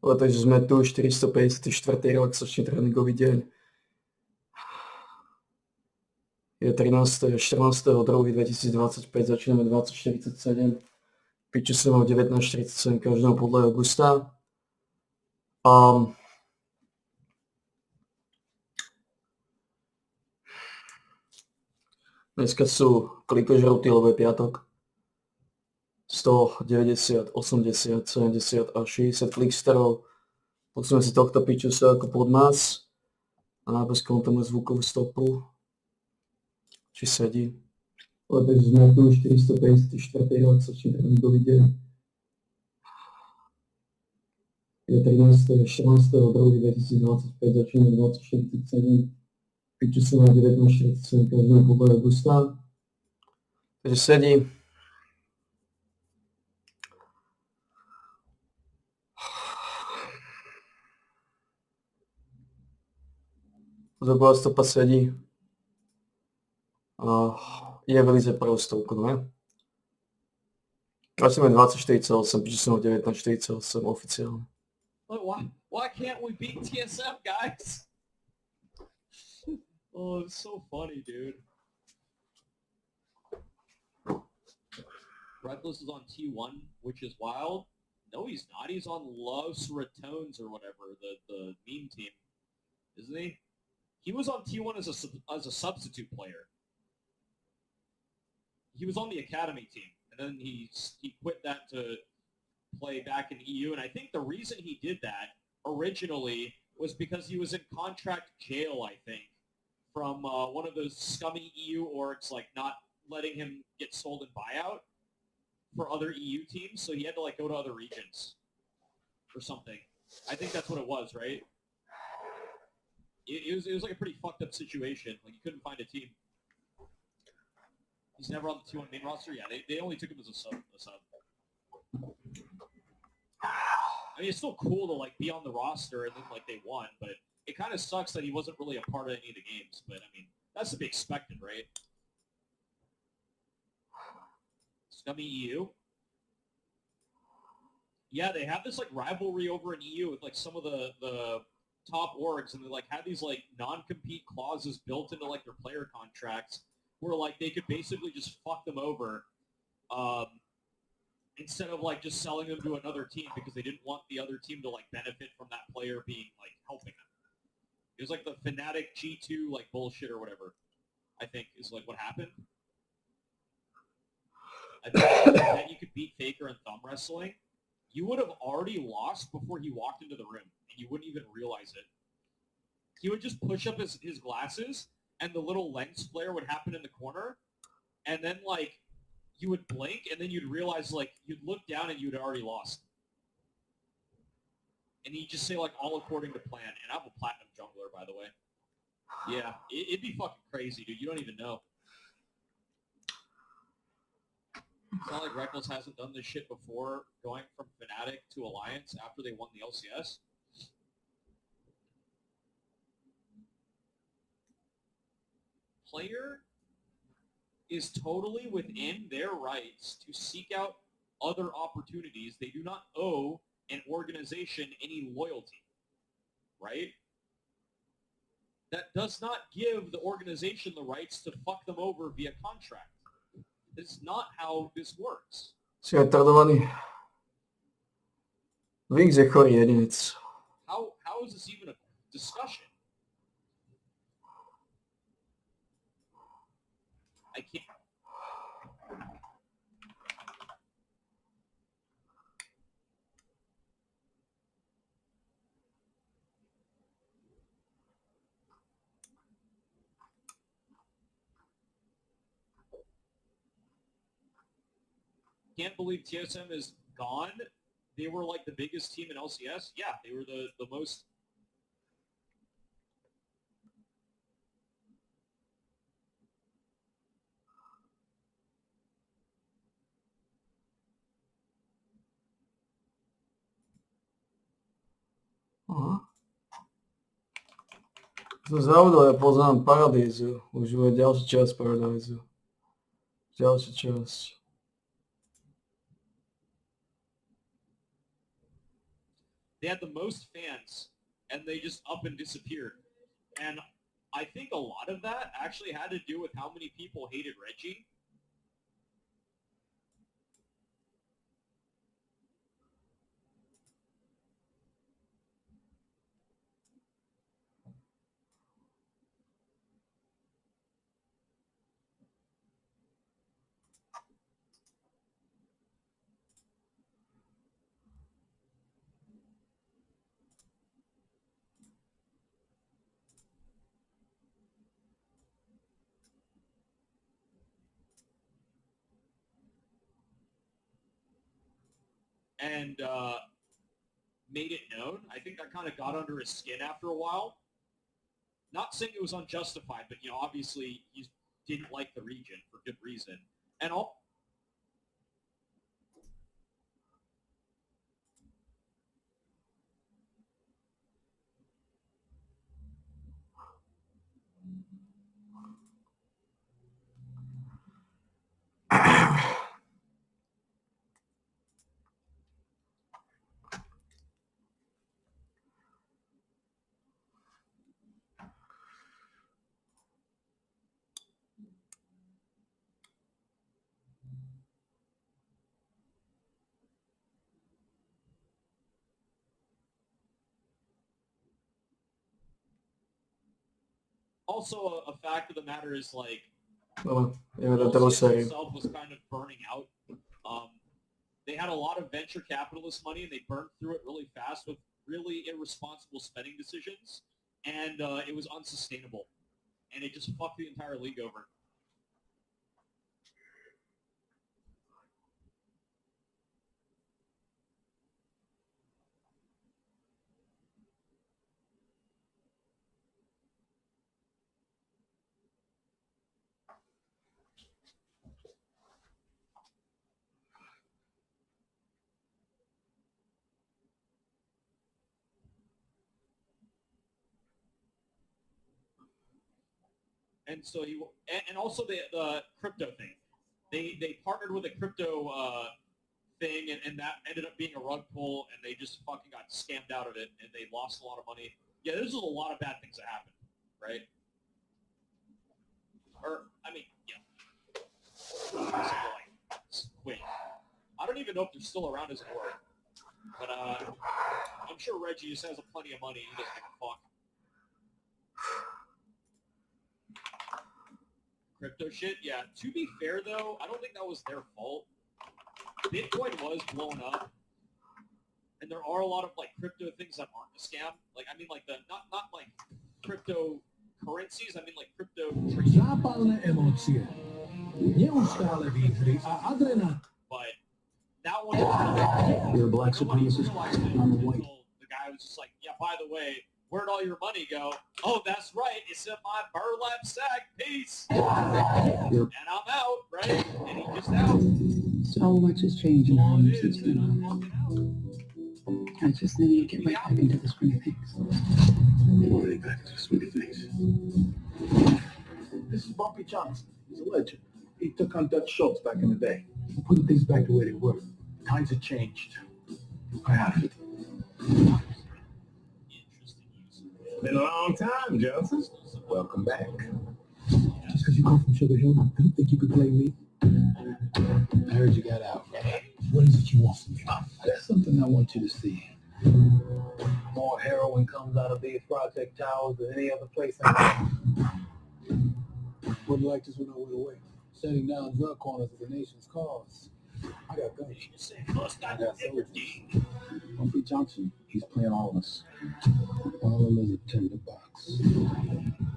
Takže sme tu, 454. relaxačný tréningový deň. Je 14.2.2025, začíname 2047. Piču som mal 19.47 každého podľa augusta. Dneska sú klikožroutí, lebo je piatok. 100, 90, 80, 70 a 60 klikstarov. Posúme si tohto pičusa ako pod mas a nábezkom tam zvukovú stopu. Či sedí. Takže sme tu 454. relaxačný tréningový deň. Je 13.14.2025, začíname 2047. Piču som mal 19.47 každého podľa augusta. Takže sedí. Zobová stopa sedí. Je v lize prvú stovku, ne? Začneme 20.48, piču som mal 19.48 oficiálne. Why can't we beat TSM, guys? Oh, it's so funny, dude. Reckless is on T1, which is wild. No, he's not. He's on Los Ratones or whatever, the meme team, isn't he? He was on T1 as a substitute player. He was on the academy team, and then he quit that to play back in EU. And I think the reason he did that originally was because he was in contract jail, I think, from one of those scummy EU orgs, like not letting him get sold in buyout for other EU teams. So he had to like go to other regions or something. I think that's what it was, right? It was like a pretty fucked up situation. Like, you couldn't find a team. He's never on the T1 main roster. Yeah, they only took him as a sub. I mean, it's still cool to like be on the roster and then like they won, but it kind of sucks that he wasn't really a part of any of the games. But I mean, that's to be expected, right? Scummy EU. Yeah, they have this like rivalry over in EU with like some of the top orgs, and they like have these like non-compete clauses built into like their player contracts where like they could basically just fuck them over instead of like just selling them to another team because they didn't want the other team to like benefit from that player being like helping them. It was like the Fnatic G2 like bullshit or whatever, I think is like what happened. I think that you could beat Faker in thumb wrestling. You would have already lost before he walked into the room, and you wouldn't even realize it. He would just push up his glasses, and the little lens flare would happen in the corner, and then, like, you would blink, and then you'd realize, like, you'd look down and you'd already lost. And he'd just say, like, all according to plan. And I'm a platinum jungler, by the way. Yeah, it'd be fucking crazy, dude. You don't even know. It's not like Reckless hasn't done this shit before, going from Fnatic to Alliance after they won the LCS. Player is totally within their rights to seek out other opportunities. They do not owe an organization any loyalty, right? That does not give the organization the rights to fuck them over via contract. It's not how this works. Si retardovaný. Vix je chorý jedinec. How is this even a discussion? I can't. Can't believe TSM is gone. They were like the biggest team in LCS. Yeah, they were the most. Aha. Som zaudol, ja poznám Paradízu. Už bude ďalší časť Paradízu. Ďalší časť. They had the most fans, and they just up and disappeared. And I think a lot of that actually had to do with how many people hated Reggie. And made it known. I think that kind of got under his skin after a while. Not saying it was unjustified, but obviously he didn't like the region for good reason. And all. Also, a fact of the matter is, like, Bueno, te lo sé. itself was kind of burning out. They had a lot of venture capitalist money, and they burned through it really fast with really irresponsible spending decisions, and it was unsustainable. And it just fucked the entire league over. And so and also the crypto thing. They partnered with a crypto thing, and that ended up being a rug pull, and they just fucking got scammed out of it, and they lost a lot of money. Yeah, there's a lot of bad things that happened, right? Or, I mean, Wait. I don't even know if they're still around as an org. But I'm sure Reggie just has plenty of money. He doesn't give a fuck. Crypto shit, yeah. To be fair, though, I don't think that was their fault. Bitcoin was blowing up, and there are a lot of like crypto things that aren't a scam. Like, I mean, like the not like cryptocurrencies. I mean, like crypto trading. Zápalné emócie. Neustále výzvy a adrenalín. But that one was You're a black supremacist. I'm a white. The guy was just like, yeah, by the way, where'd all your money go? Oh, that's right. It's in my burlap sack. Peace. And I'm out, right? And he just out. So much has changed in how you since then. I just need to get right back into the swing of things. Right back into the swing of things. This is Bumpy Johnson. He's a legend. He took on Dutch Schultz back in the day. We're putting things back the way they were. Times have changed. I have it. Interesting use. Been a long time, Johnson. Welcome back. Just because you come from Sugar Hill, I don't think you could blame me. I heard you got out. What is it you want from me? There's something I want you to see. More heroin comes out of these project towers than any other place in the world. Wouldn't like this when I went away. Shutting down drug corners is the nation's cause. I got guns. I got soldiers. Bumpy Johnson, he's playing all of us. All of them is a tinderbox.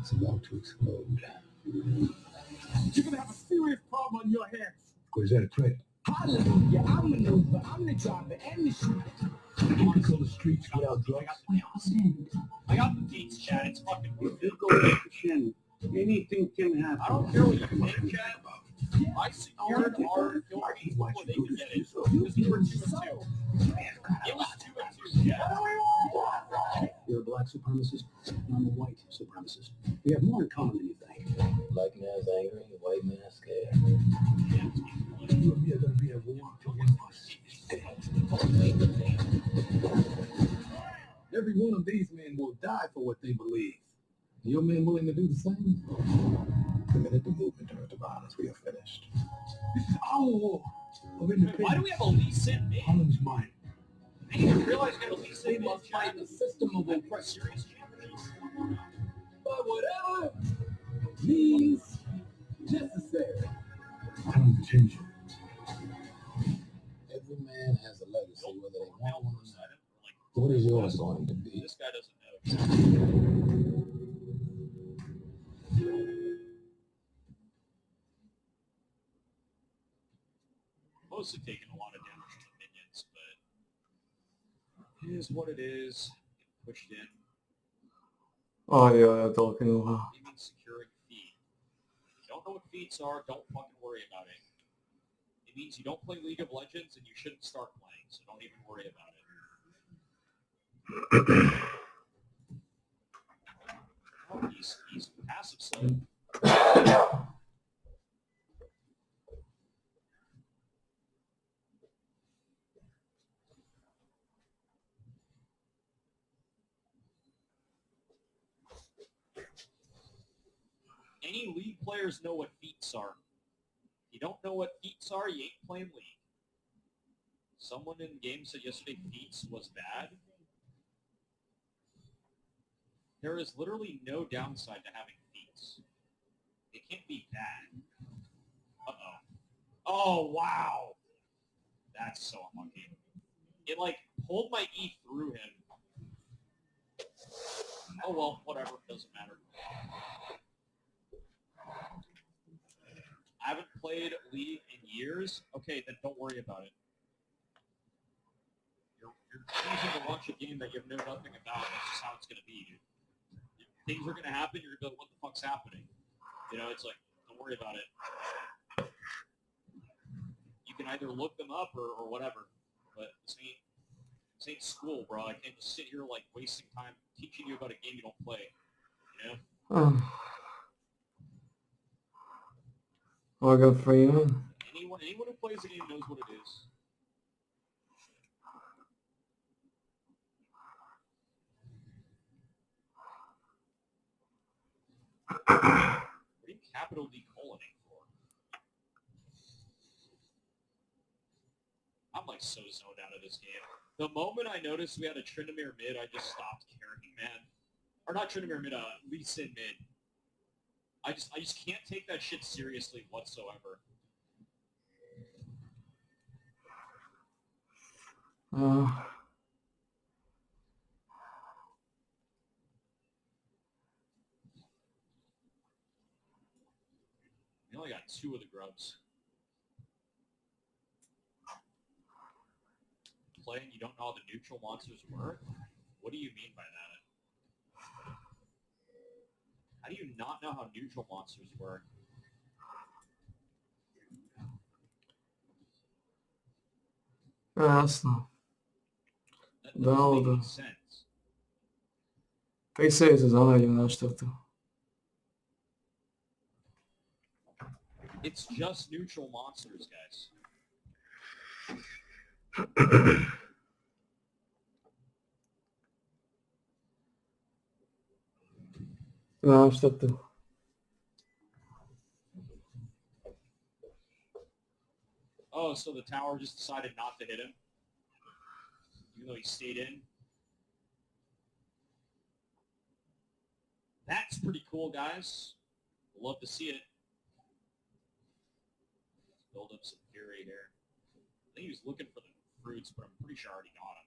It's about to explode. You're gonna have a serious problem on your hands. Is that a threat? Hallelujah, I'm maneuver, I'm the driver and the shooter. You control the streets without drugs? I got the deets, Chad. It's fucking weird. You go back to Shannon. Anything can happen. I don't care what you think, Chad. I secured our film fees before they could get it. Because we were 2-2. It was 2-2, Chad. You're a black supremacist, and I'm a white supremacist. We have more in common than you think. Black man's angry, white man's scared. You and me are going to be at war until one of us is dead. every one of these men will die for what they believe. Are your men willing to do the same? The minute the movement turns to violence, we are finished. This is our war of independence. Why do we have a Lee Sin Mid? Harlem's mine. I didn't even realize we had a Lee We Sin Mid. must fight the system of oppression. Serious champions. But whatever means necessary. Time to change it. Every man has a legacy, whether they want one or not. What is yours going to be? This guy doesn't know. Mostly taking a lot of damage from the minions, but it is what it is. Get pushed in. Oh yeah, talking about. Even securing feet. If you don't know what feats are, don't fucking worry about it. It means you don't play League of Legends and you shouldn't start playing, so don't even worry about it. Oh, he's passive slow. Any League players know what feats are. If you don't know what feats are, you ain't playing League. Someone in the game said yesterday feats was bad. There is literally no downside to having feats. It can't be bad. Uh-oh. Oh, wow. That's so unlucky. It, like, pulled my E through him. Oh, well, whatever. Doesn't matter. I haven't played League in years. Okay, then don't worry about it. You're choosing to launch a game that you know nothing about. That's just how it's going to be, dude. Things are going to happen. You're going to be like, what the fuck's happening? You know, it's like, don't worry about it. You can either look them up or whatever. But this ain't school, bro. I can't just sit here, like, wasting time teaching you about a game you don't play. You know? I got free, man. Anyone who plays the game knows what it is. What are you capital D coloning for? I'm like so zoned out of this game. The moment I noticed we had a Tryndamere mid, I just stopped caring, man. Or not Tryndamere mid, Lee Sin mid. I just can't take that shit seriously whatsoever. We only got 2 of the grubs. Playing, you don't know how the neutral monsters work? What do you mean by that? How do you not know how neutral monsters work? Jasno. That doesn't make any sense. PC se zanađem na štartu. It's just neutral monsters, guys. Na štartu. Oh, so the tower just decided not to hit him? Even though he stayed in? That's pretty cool, guys. Love to see it. Let's build up some fury here. I think he was looking for the fruits, but I'm pretty sure I already got him.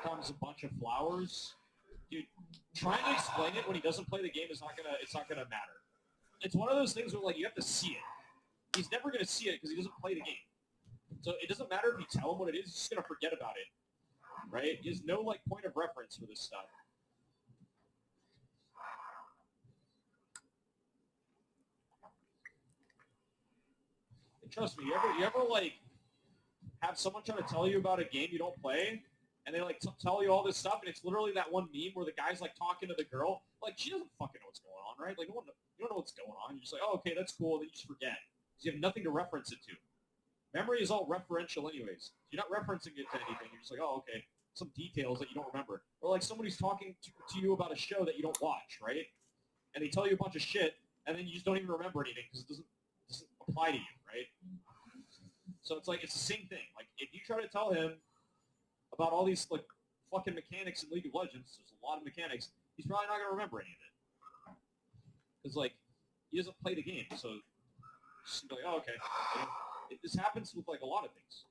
Comes a bunch of flowers. Dude, trying to explain it when he doesn't play the game is not gonna matter. It's one of those things where, like, you have to see it. He's never gonna see it because he doesn't play the game. So it doesn't matter if you tell him what it is, he's just gonna forget about it. Right? He has no, like, point of reference for this stuff. And trust me, you ever like have someone try to tell you about a game you don't play, and they like tell you all this stuff, and it's literally that one meme where the guy's like talking to the girl, like she doesn't fucking know what's going on, right? Like you don't know what's going on. You're just like, oh, okay, that's cool. Then you just forget because you have nothing to reference it to. Memory is all referential, anyways. You're not referencing it to anything. You're just like, oh, okay, some details that you don't remember, or like somebody's talking to you about a show that you don't watch, right? And they tell you a bunch of shit, and then you just don't even remember anything because it doesn't apply to you, right? So it's like it's the same thing. Like if you try to tell him about all these like fucking mechanics in League of Legends, there's a lot of mechanics, he's probably not gonna remember any of it. Because like he doesn't play the game, so just be like, oh, okay. This happens with like a lot of things.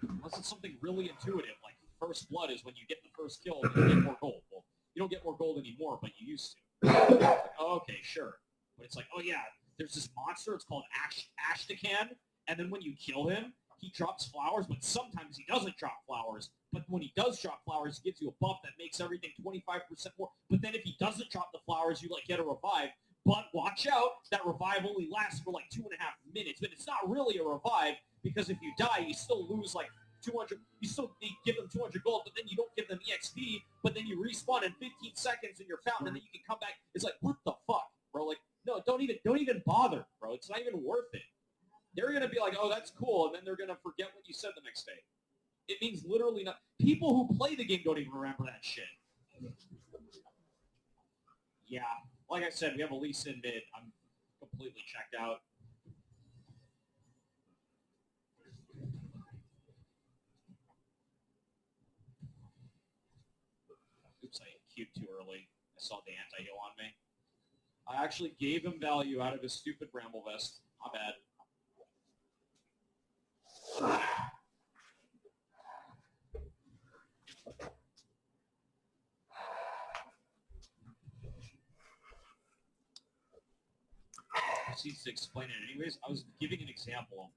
Unless it's something really intuitive, like First Blood is when you get the first kill and you get more gold. Well, you don't get more gold anymore, but you used to. Like, oh, okay, sure. But it's like, oh yeah, there's this monster, it's called Ashtakan, and then when you kill him, he drops flowers, but sometimes he doesn't drop flowers. But when he does drop flowers, he gives you a buff that makes everything 25% more. But then if he doesn't drop the flowers, you like get a revive. But watch out, that revive only lasts for like 2.5 minutes. But it's not really a revive because if you die, you still lose like 200. You still give them 200 gold, but then you don't give them EXP. But then you respawn in 15 seconds in your fountain, and then you can come back. It's like, what the fuck, bro? Like, no, don't even bother, bro. It's not even worth it. They're gonna be like, oh, that's cool, and then they're gonna forget what you said the next day. It means literally not. People who play the game don't even remember that shit. Yeah. Like I said, we have Elise in mid. I'm completely checked out. Oops, I queued too early. I saw the anti-heal on me. I actually gave him value out of his stupid Bramble Vest. My bad. He needs to explain it anyways. I was giving an example.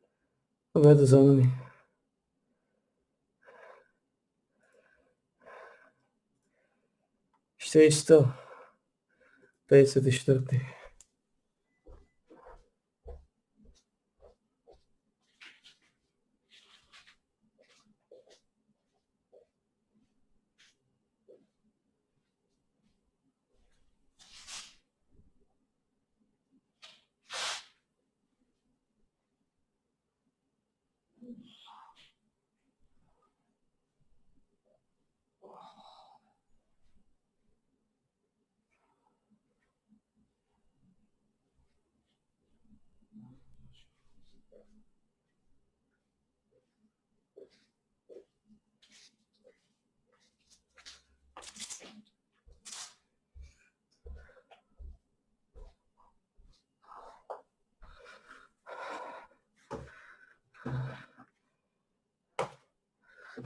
Vabbè, tesoro. İşte. 54.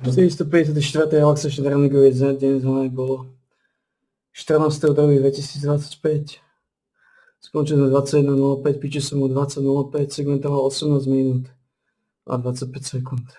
V 454. Alexa Štranigovič za deň z mojej bolo 14.2.2025. Skončil na 21.05, pičil som mu 20.05, segmentoval 18 minút a 25 sekúnd.